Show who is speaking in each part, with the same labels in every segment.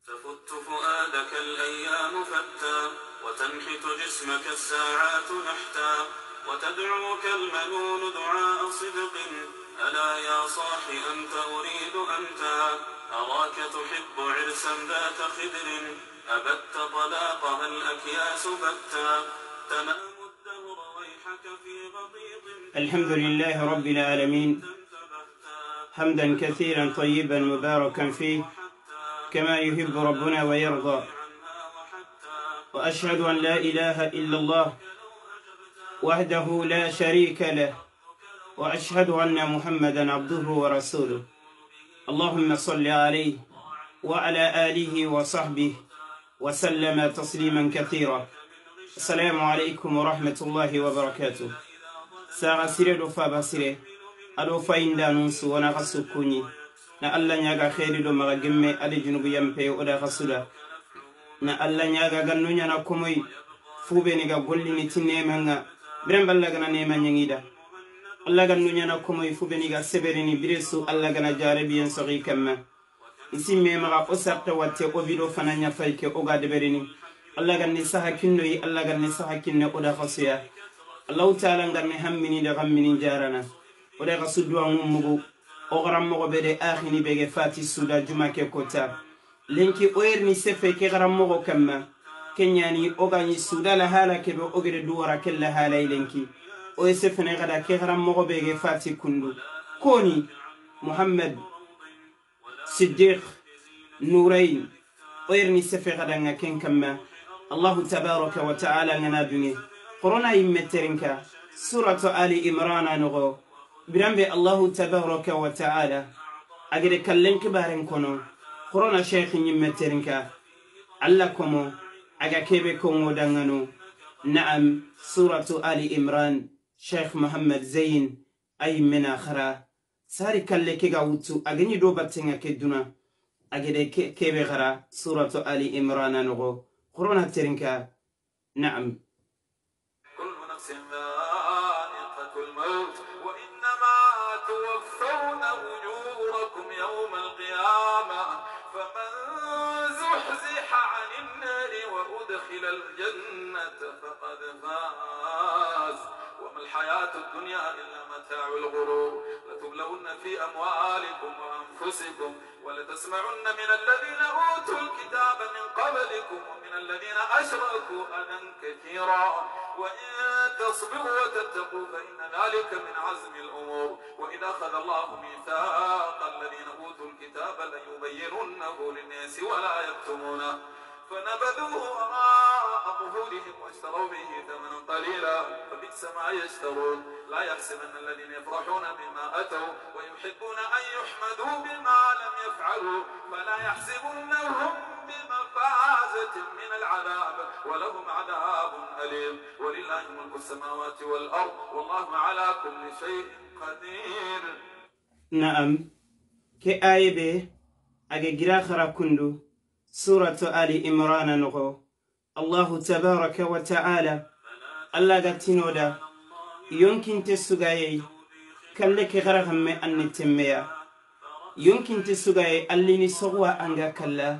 Speaker 1: تفت فؤادك الأيام فتى وتنحت جسمك الساعات نحتا وتدعوك المنون دعاء صدق ألا يا صاحي أنت أريد أنت أراك تحب عرسا ذات خدر أبت طلاقها الأكياس بتا تنام الدهر ويحك في غطيط.
Speaker 2: الحمد لله رب العالمين حمدا كثيرا طيبا مباركا فيه كما يحب ربنا ويرضى، وأشهد أن لا إله إلا الله وحده لا شريك له، وأشهد أن محمدا عبده ورسوله. اللهم صل عليه وعلى آله وصحبه وسلم تسليما كثيرا. السلام عليكم ورحمة الله وبركاته. ساعة سيرة فابا سيرة أدو فاين دانوس ونغسو كوني na Allah nyaga khairi do maga gemme ade junubu yampe oda khasula na Allah nyaga gannu nyana komoy fube ni ga golli ni tinne manga bremballa gana ne manyangida Allah gannu nyana komoy fube ni ga sebere ni biresu Allah gana jarabi en sori kamma isimme maga osarta watte o bido fananya fayke o ga deberini Allah ganni saha kinno yi Allah ganni saha kinne oda khasuya Allah taala ganni hammini da gammini jarana oda khasudu mugo ogaram mogo bede akhini bege fati suda juma ke kota lenki oyer ni sefe ke garam mogo kamma kenyani ogani suda la hala ke be ogede duwara ke la hala lenki o sefe ne gada ke garam mogo bege fati kundu koni Muhammad Siddiq Nurayn oyer ni sefe gada nga ken kamma Allah tabaraka wa ta'ala ngana dunge corona yimmeterinka suratu Ali Imran anogo birambe Allahu tabaraka wa ta'ala agede kallen kibaren kono corona sheikh nyimmeterinka alla komo aga kebe kongo dangano na'am suratu Ali Imran Sheikh Muhammad Zain ay mena khara sari kalle kega wutu ageni do battenga keduna agede kebe khara suratu Ali Imran anogo corona terinka na'am
Speaker 1: الجنة فقد فاز وما الحياة الدنيا إلا متاع الغرور لتبلون في أموالكم وأنفسكم ولتسمعن من الذين أوتوا الكتاب من قبلكم ومن الذين أشركوا أذى كثيرا وإن تصبروا وتتقوا فإن ذلك من عزم الأمور وإذا أخذ الله ميثاق الذين أوتوا الكتاب ليبيننه للناس ولا يكتمونه فنبذوه وراء ظهورهم واشتروا به ثمنا قليلا فبئس ما يشترون لا يحسبن الذين يفرحون بما أتوا ويحبون أن يحمدوا بما لم يفعلوا فلا يحسبنهم بمفازة من العذاب ولهم عذاب أليم ولله ملك السماوات والأرض والله على كل شيء قدير.
Speaker 2: نعم كآية أجي جراخرا كندو سورة آل إمران نغو الله تبارك وتعالى الله قتنو دا يمكن تسوغاي كالك غرغم أن تميا يمكن تسوغاي اللي نسوغوا أنغا كلا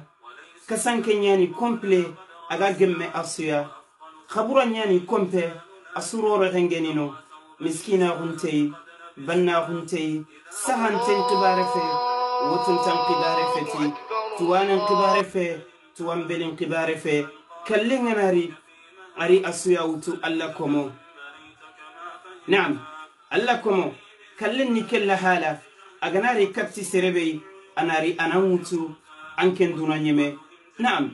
Speaker 2: كسان كنياني كومبلي أغا جمع أصيا خبرا نياني كومبلي أسرور غنغنينو مسكينة غنتي بنا غنتي سهن تنقبار في وطن تنقبار فتي توان انقبار في توان بل انقبار في كلنا ناري أري أسياوتو الله كومو نعم الله كومو كلني كل حالة أغناري كبتي سربي أناري أناموتو أنكن دون نيمي نعم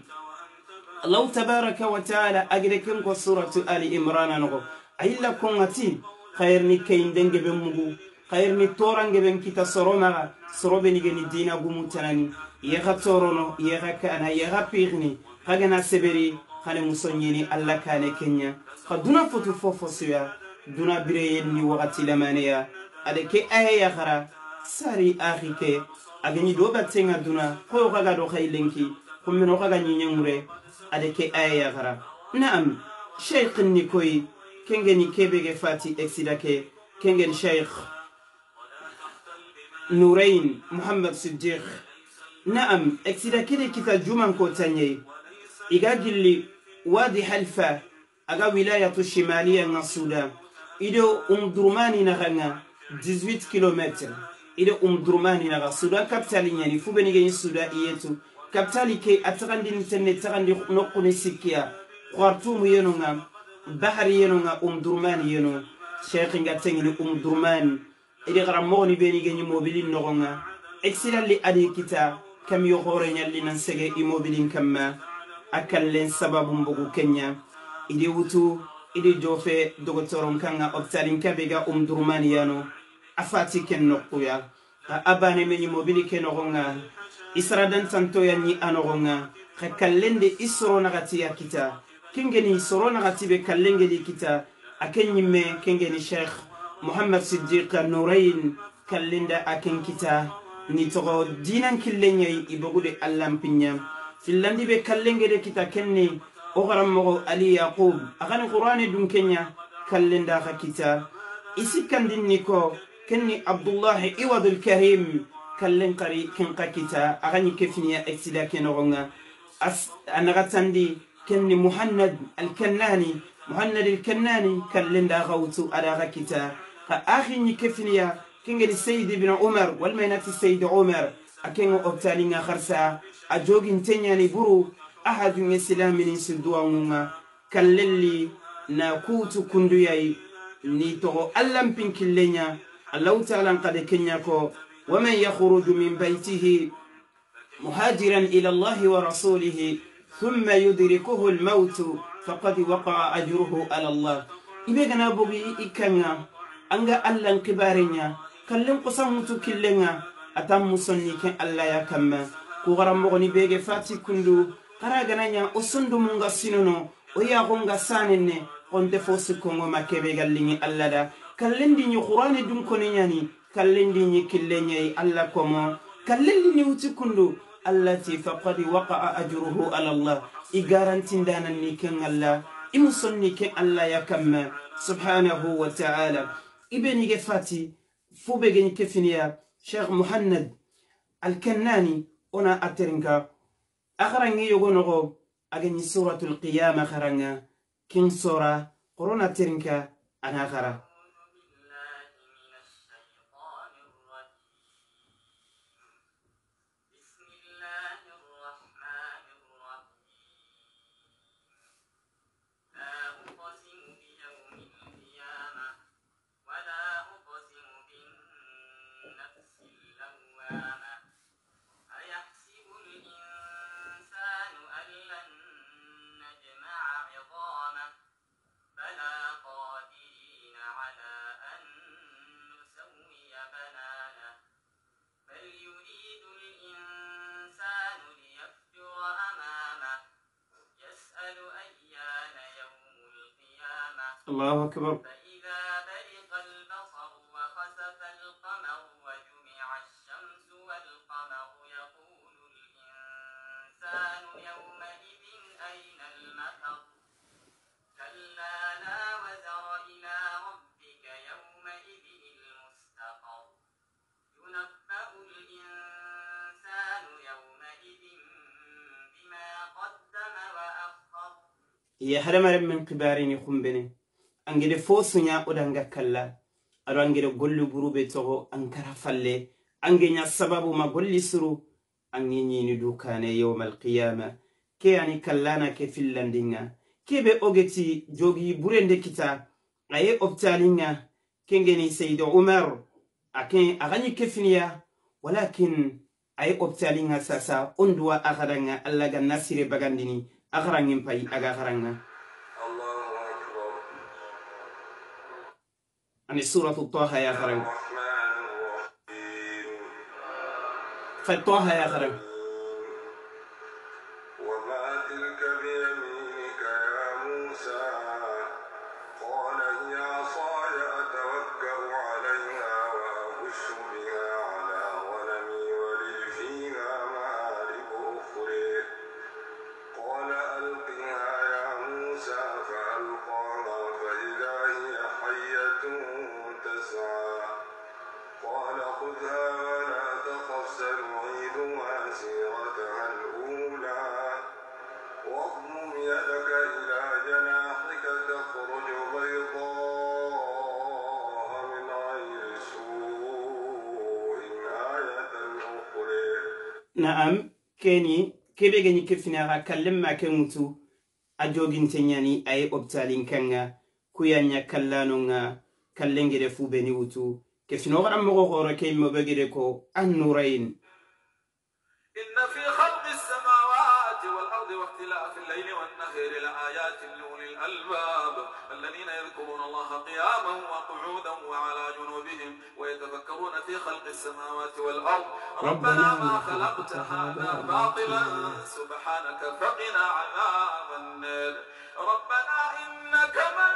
Speaker 2: الله تبارك وتعالى أجركم سورة آل إمران نغو أيلا كونغتي خيرني كين دنج بمغو خيرني تورانج بن كتا سروما سروبني جني دينا بومتاني يغا تورونو يغا كانا يغا بيغني خاغنا سبري خالي مسونيني الله كاني كينيا خدونا فتو فوفو سويا دونا بريني وغتي لمانيا أدكي أهي يخرا ساري آخيكي أغني دوبا تنغا دونا خو غاغا دو خيلنكي خمينو غاغا نينيموري أدكي أهي يخرا نعم شيخ نيكوي كنغني كيبيغي فاتي اكسيداكي كنغن شيخ نورين محمد صديق نعم اكسيدا كده كتا جمان كوتاني إيغا جلي وادي حلفة أغا ولاية الشمالية من السودان إدو درماني نغانا 18 كيلومتر إدو درماني نغا السودان كابتالي يعني فوبني غني السودان إيتو كابتالي كي أتغاندي نتنى تغاندي نقوني سكيا خارتوم ينونا بحر ينونا درماني ينو شيخينغا تنجي درماني إدي غراموني بيني غني موبيلين نغانا إكسيدا لي أدي كتا كم يخوري نالي ننسيغي إيموبيلين كما أكالين سبب مبغو كنيا إدي وطو إدي جوفي دوغتورون كانا أبتالين كابيغا درماني يانو أفاتي كن نقويا أباني مني موبيلي كنغونا إسرادان تانتو ياني أنغونا خكالين دي إسرو نغتيا كتا كنغني إسرو نغتي بكالين دي كتا أكن يمي كنغني شيخ محمد صديق نورين كالين دا أكن كتا نيتغو دينان كلين يي إبغو دي ألام بنيام في اللندي بكالين دي كتا كني أغرم مغو علي يعقوب أغاني قرآن دون كنيا كالين دا كتا إسي كان دين نيكو كني عبد الله إيواد الكريم كالين قري كنقا كتا أغاني كفنيا اكسدا كنغونا أنا غتاندي كني محمد الكناني كالين دا غوتو أدا كتا أخي كفنيا كنجي السيد ابن عمر والمينات السيد عمر أكينو أبتالين خرسا أجوغين تنياني برو أحد من السلام من سلدوانوما كاللي ناكوتو كندوياي نيتو ألم بنكلينيا الله تعالى قد كنياكو ومن يخرج من بيته مهاجرا إلى الله ورسوله ثم يدركه الموت فقد وقع أجره على الله إبقنا بغي إكنا أنغا ألن كبارينيا كلن قسمتو كلنا أتم سنيك ألا يا كما كوغرام مغني بيغي فاتي كندو قراغنا نيا أسندو مونغا سينونو ويا غونغا سانيني قنت فوسي كونغو ما كبيغا ليني ألا دا كلن دي ني قراني دون كونياني كلن دي ني كلني ألا كومو كلن دي ني وتي كندو التي فقد وقع أجره على الله إيغارانتين دانا نيكن الله إمسنيك ألا يا كما سبحانه وتعالى إبني فاتي فوبيغني كفنيا شيخ محمد الكناني أنا أترنكا أخرني يغنغو أغني سورة القيامة خرنغا كين سورة قرونا ترنكا أنا أخرا الله أكبر
Speaker 3: فإذا برق البصر وخسف القمر وجمع الشمس والقمر يقول الإنسان يومئذ أين المفر كلا لا وزر إلى ربك يومئذ المستقر ينبأ الإنسان يومئذ بما قدم وأخر
Speaker 2: يا حرم من كبارين خنبني angede fosunya odanga kalla ado angede gollu burube togo ankara falle angenya sababu ma golli suru angenyi ni dukane yawmal qiyamah ke ani kallana ke fillandinga kebe ogeti jogi burende kita aye optalinga kengeni sayyid umar aken agani kefiniya walakin aye optalinga sasa ondwa agadanga alla ga nasire bagandini agarangin pai aga garanga عن سورة طه يا خرم فطه يا خرم
Speaker 4: وما تلك بيمينك يا موسى قال هي عصاي أتوكأ عليها وأهش بها على غنمي ولي فيها مآرب أخرى قال ألقها يا موسى فألقاها فإذا هي حية تسعى قال خذها ولا تخف سنعيدها مسيرتها الأولى واضمم يدك إلى جناحك تخرج بيضاء من غير سوء آية أخرى.
Speaker 2: نعم كيني كيبيغني كفنا كلم ما كنتو أجوغين تنياني أي أبتالين كنغا كويانيا كلانونغا كلنجي رفو بني وتو كفنا غرام مغوغورا كيم مبغيركو النورين.
Speaker 1: إن في خلق السماوات والأرض واختلاف الليل والنهار لآيات لأولي الألباب الذين يذكرون الله قياما وقعودا وعلى جنوبهم ويتفكرون في خلق السماوات والأرض ربنا ما خلقت هذا باطلا سبحانك فقنا عذاب النار ربنا إنك من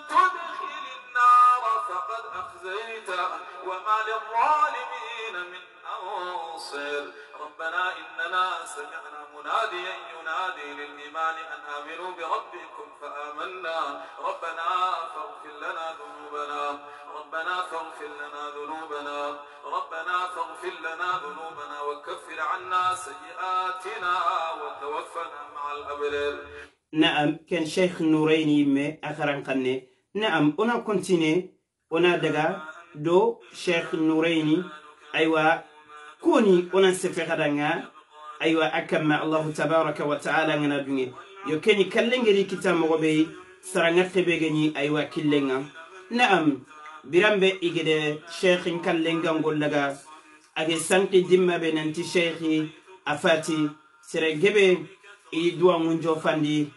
Speaker 1: تدخل النار فقد أخزيته وما للظالمين من أنصر ربنا إننا سمعنا مناديا ينادي للإيمان أن آمنوا بربكم فآمنا ربنا فاغفر لنا ذنوبنا ربنا فاغفر لنا ذنوبنا ربنا فاغفر لنا ذنوبنا وكفر عنا سيئاتنا وتوفنا مع الأبرار.
Speaker 2: نعم كان شيخ نوريني مي أخران قني. نعم أنا كنتيني أنا دقا دو شيخ نوريني أيوة كوني أنا سفخدنا أيوة أكما الله تبارك وتعالى ngana dungi yo keni kallengeri kita mogobe saranga khebegeni أيوة killenga. نعم birambe igede sheikhin kallenga ngollaga age sanki dimma be nanti sheikhi afati sere gebe i duwa ngunjo fandi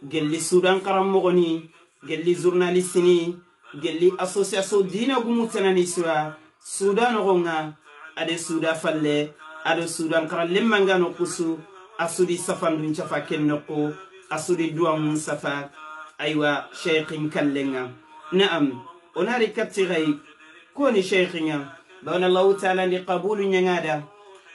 Speaker 2: gelli sudan karam mogoni gelli journalistini gelli association dina gumutanani sura sudan gonga ade suda falle ade sudan karam lemanga no kusu asudi safandun chafa kennoko asudi duwa mun safa aywa sheikhin kallenga. نعم onari kaptigai koni sheikhinga bawna Allah ta'ala ni qabulu nyangada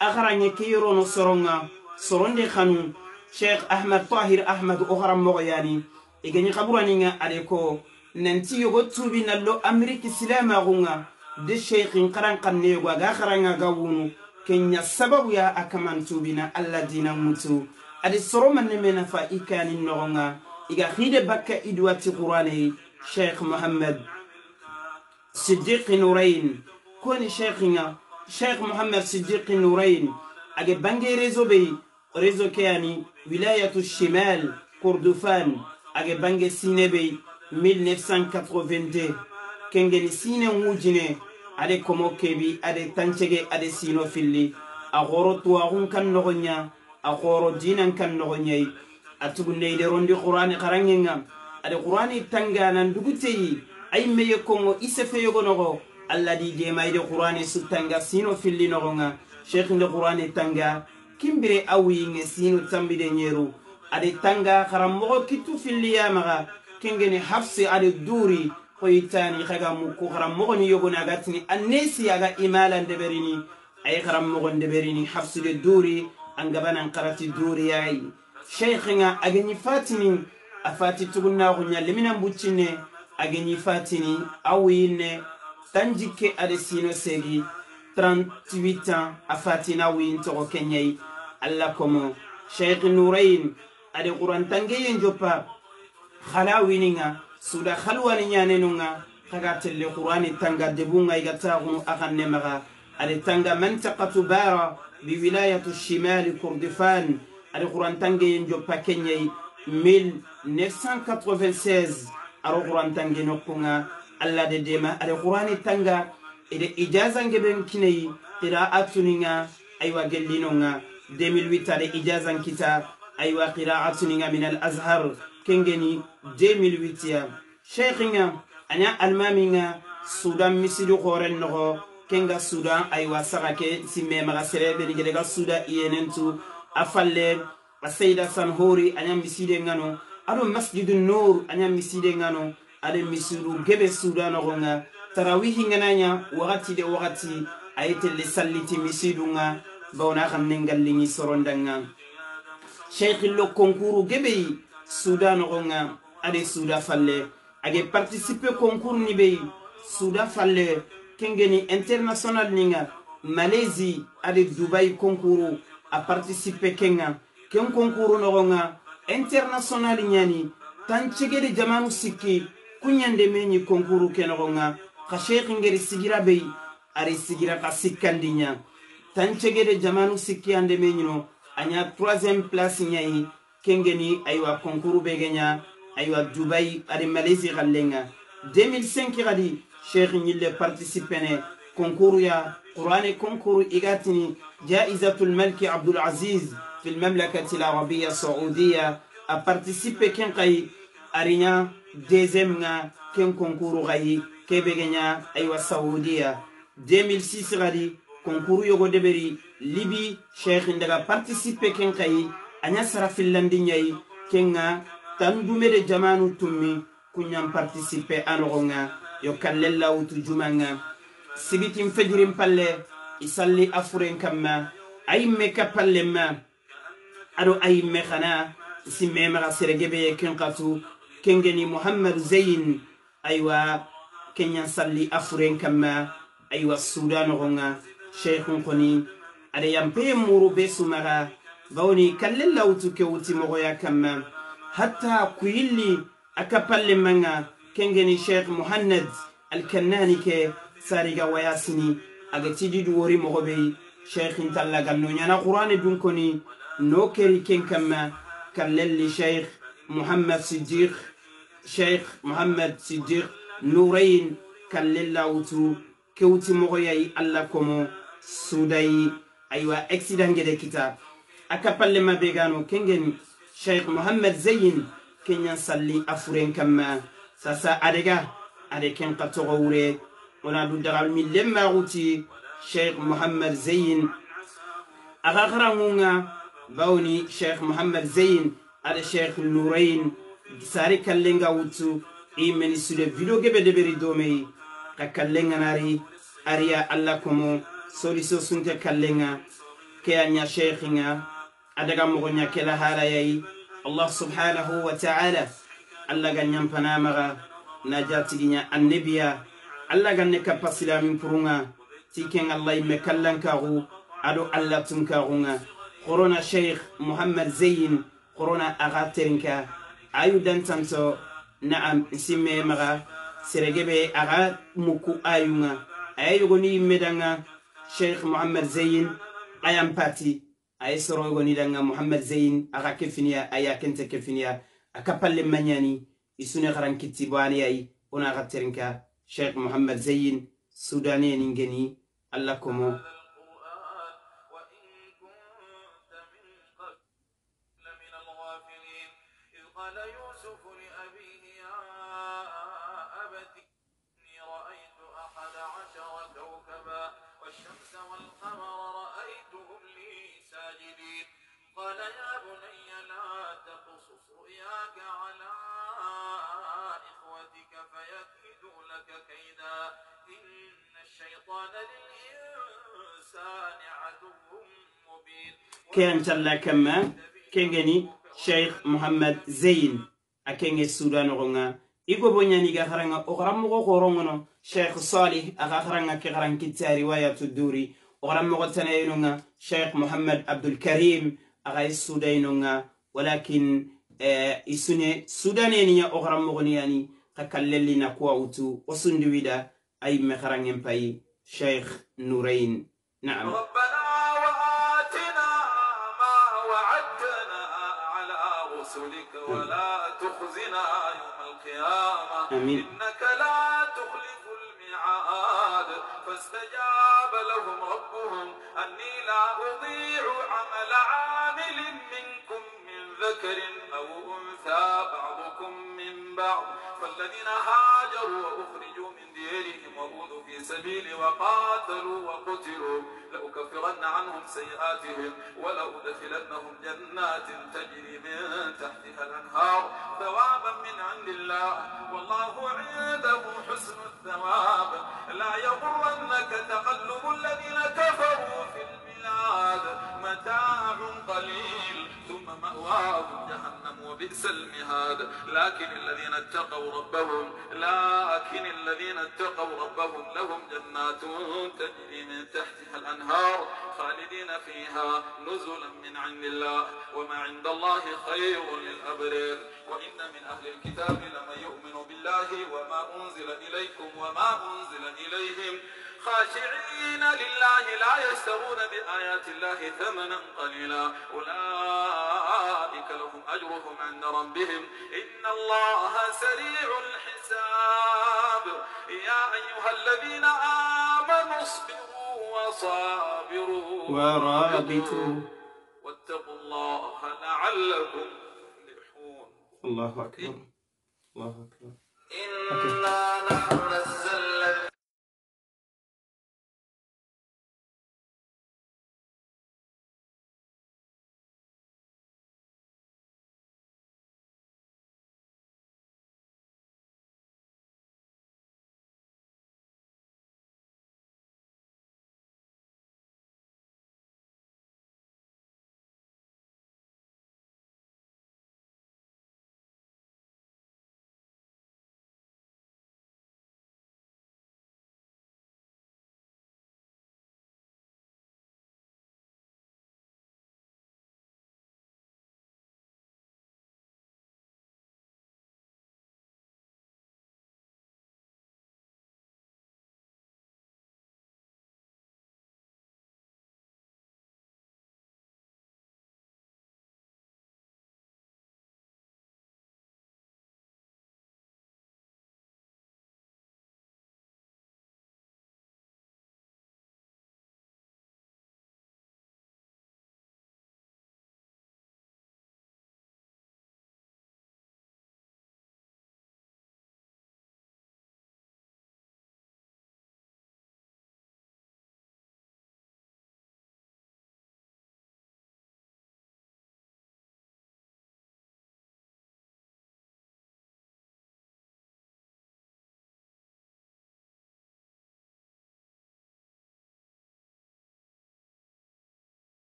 Speaker 2: akharanye kiro no soronga soronde khanu Sheikh Ahmad Tahir Ahmad oharam mogoyani igeni qaburani nga aleko nanti yogo tubi nallo Amerika Islama gunga de sheikhin qaran qanne go ga kharanga gawunu kenya sababu ya akaman tubina alladina mutu adi soroman ne mena fa ikani nogonga iga khide bakka idwati qur'ani Sheikh Muhammad صديق نورين كوني شيخنا شيخ محمد صديق نورين أجي بانجي ريزو بي ريزو كياني ولاية الشمال كردفان أجي بانجي سيني بي 1982 كنجي سيني موجيني أدي كومو كيبي أدي تانشيجي أدي سينو فيلي أغورو تواغون كان نغنيا أغورو دينا كان نغنيا أتقول نيدي روندي قراني قرانينا أدي قراني تنغانا ندوغتي ay meye kongo isefe yogo nogo alla di de mayde qur'ani sutanga sino filli nogonga sheikh de qur'ani tanga kimbire awi nge sino tambide nyeru ade tanga kharammo kitu filli yamaga kengeni hafsi ade duri koyitani khaga muko kharammo ni yogo nagatini annesi aga imalan de berini ay kharammo de berini hafsi de duri angabana qarati duri ay sheikh nga ageni fatini afati tugunna ko nyalimina mbuccine ageni fatini awine tanjike ade sino segi 38 ans afatina win to kenyai alla komo Sheikh Nurain ade Quran tangeyen jopa khala wininga suda khalwani nyanenunga kaga telle Qurani tanga debunga igatagu akanne maga ade tanga mantaqatu bara bi wilayatu shimal kurdifan ade Quran tangeyen jopa kenyai 1996 aro Quran tangi nokunga alla de dema ade Qurani tanga ide ijaza ngeben kinai qira'atuninga aywa gellinonga 2008 ade ijaza kita aywa qira'atuninga min al-azhar kengeni 2008 ya sheikhinga anya almaminga sudan misidu khoren no kenga sudan aywa sagake simme maga serebe ni gedega sudan yenentu afalle asayda sanhori anya miside ngano ado masjidun nur anya miside ngano ade misiru gebe sudan gonga tarawihi ngananya wakati de wakati ayete le salliti misidunga bawna xamne ngallingi sorondanga sheikh lo concours gebe sudan gonga ade suda falle age participer concours ni be suda falle kengeni international ninga Malaisie ade Dubai concours a participer kenga ken concours nogonga international nyani tan cegede jamanu sikki kunyande meñi concours kenogonga ka sheikh ngeri sigira bey ari sigira ka sikkandinya tan cegede jamanu sikki ande meñino anya 3e place nyai kengeni aywa concours begenya aywa Dubai ari Malaysia gallenga 2005 gadi sheikh nyille participene concours ya قرآن كونكور إيغاتني جائزة الملك عبد العزيز في المملكة العربية السعودية أبارتيسيبي كن قاي أرينا ديزمنا كن كونكور غاي كيبغنيا أيوا السعودية 2006 غادي كونكور يوغو دبري ليبي شيخ ندغا بارتيسيبي كن قاي أنيا سرا في اللندنياي كنغا تندومي دي جمانو تومي كنيام بارتيسيبي أنغونغا يوكاليلا وتجومانغا sibitin fejirin palle isalli afuren kamma ayimme ka palle ma ado ayimme khana simme mara seregebe ken qatu kengeni Muhammad Zain aywa kenya salli afuren kamma aywa Sudan gonga sheikhun khoni ade yampe muru be sumara bawni kallella wutu ke wuti mogoya kamma hatta kuyilli aka palle manga kengeni Sheikh Muhammad al-Kannani ke sariga wayasini agatidi duwori mogobe sheikh intalla ganno nyana qur'ani dun koni no keri ken kama kallelli sheikh Muhammad Siddiq Nurayn kallella wutu kewti mogoyai alla komo sudai aywa accident gede kita akapalle mabegano kengen sheikh Muhammad Zain kenya salli afuren kama sasa adega ken qatogo wure ona du dagal mi lemma wuti Sheikh Muhammad Zain agakharangunga bawni Sheikh Muhammad Zain ada Sheikh Nurayn sari kallenga wutu imeni sude video gebe deberi domei ka kallenga nari ariya alla komo soliso sunte kallenga ke anya sheikhinga adaga mo nya kala halayai Allah subhanahu wa ta'ala alla ganyam panamaga najatiginya annabiya Allah ganne kapasila min purunga tiken Allah me kallankaru ado Allah tunkarunga corona Sheikh Muhammad Zain corona agaterinka ayudan tanto naam simme maga seregebe aga muku ayunga ayugoni medanga Sheikh Muhammad Zain ayam pati ay soro goni danga Muhammad Zain aga kefinia aya kente kefinia akapalle manyani isune garan kitibani ay ona agaterinka Sheikh Muhammad Zain Sudani ningeni Allah komo
Speaker 1: قال يا بني لا تقصص رؤياك على إخوتك فيكيدوا لك كيدا إن الشيطان للإنسان عدو مبين
Speaker 2: كان تلا كما كينغني شيخ محمد زين أكينغ السودان غنغا إيكو بنياني غارنغا أغرامغو غورونغنو شيخ صالح أغارنغا كغران كتا رواية الدوري أغرامغو تناينونغا شيخ محمد عبد الكريم أغاي السودانونغا ولكن isune sudane niya ogram mogoni yani kakalleli na kwa utu osundwida ay mekharangem pay Sheikh Nurayn na'am
Speaker 1: ربنا وآتنا ما وعدتنا على رسلك ولا تخزنا يوم القيامة
Speaker 2: آمين.
Speaker 1: إنك لا تخلف الميعاد فاستجاب لهم ربهم أني لا أضيع عمل عامل منكم من ذكر أو أنثى بعضكم من بعض فالذين هاجروا وأخرجوا من ديرهم وأوذوا في سبيلي وقاتلوا وقتلوا لأكفرن عنهم سيئاتهم ولأدخلنهم جنات تجري من تحتها الأنهار ثوابا من عند الله والله عنده حسن الثواب لا يغرنك تقلب الذين كفروا في البلاد متاع قليل ثم مأواهم جهنم وبئس المهاد لكن الذين اتقوا ربهم لهم جنات تجري من تحتها تحتها الأنهار خالدين فيها نزلا من عند الله وما عند الله خير للأبرار. وإن من أهل الكتاب لمن يؤمن بالله وما أنزل إليكم وما أنزل إليهم خاشعين لله لا يشترون بآيات الله ثمنا قليلا أولئك لهم أجرهم عند ربهم إن الله سريع الحساب. يا أيها الذين آمنوا اصبروا وصابروا
Speaker 2: ورابطوا
Speaker 1: واتقوا الله لعلكم تفلحون.
Speaker 2: الله أكبر الله أكبر.
Speaker 1: إنا نحن نزلنا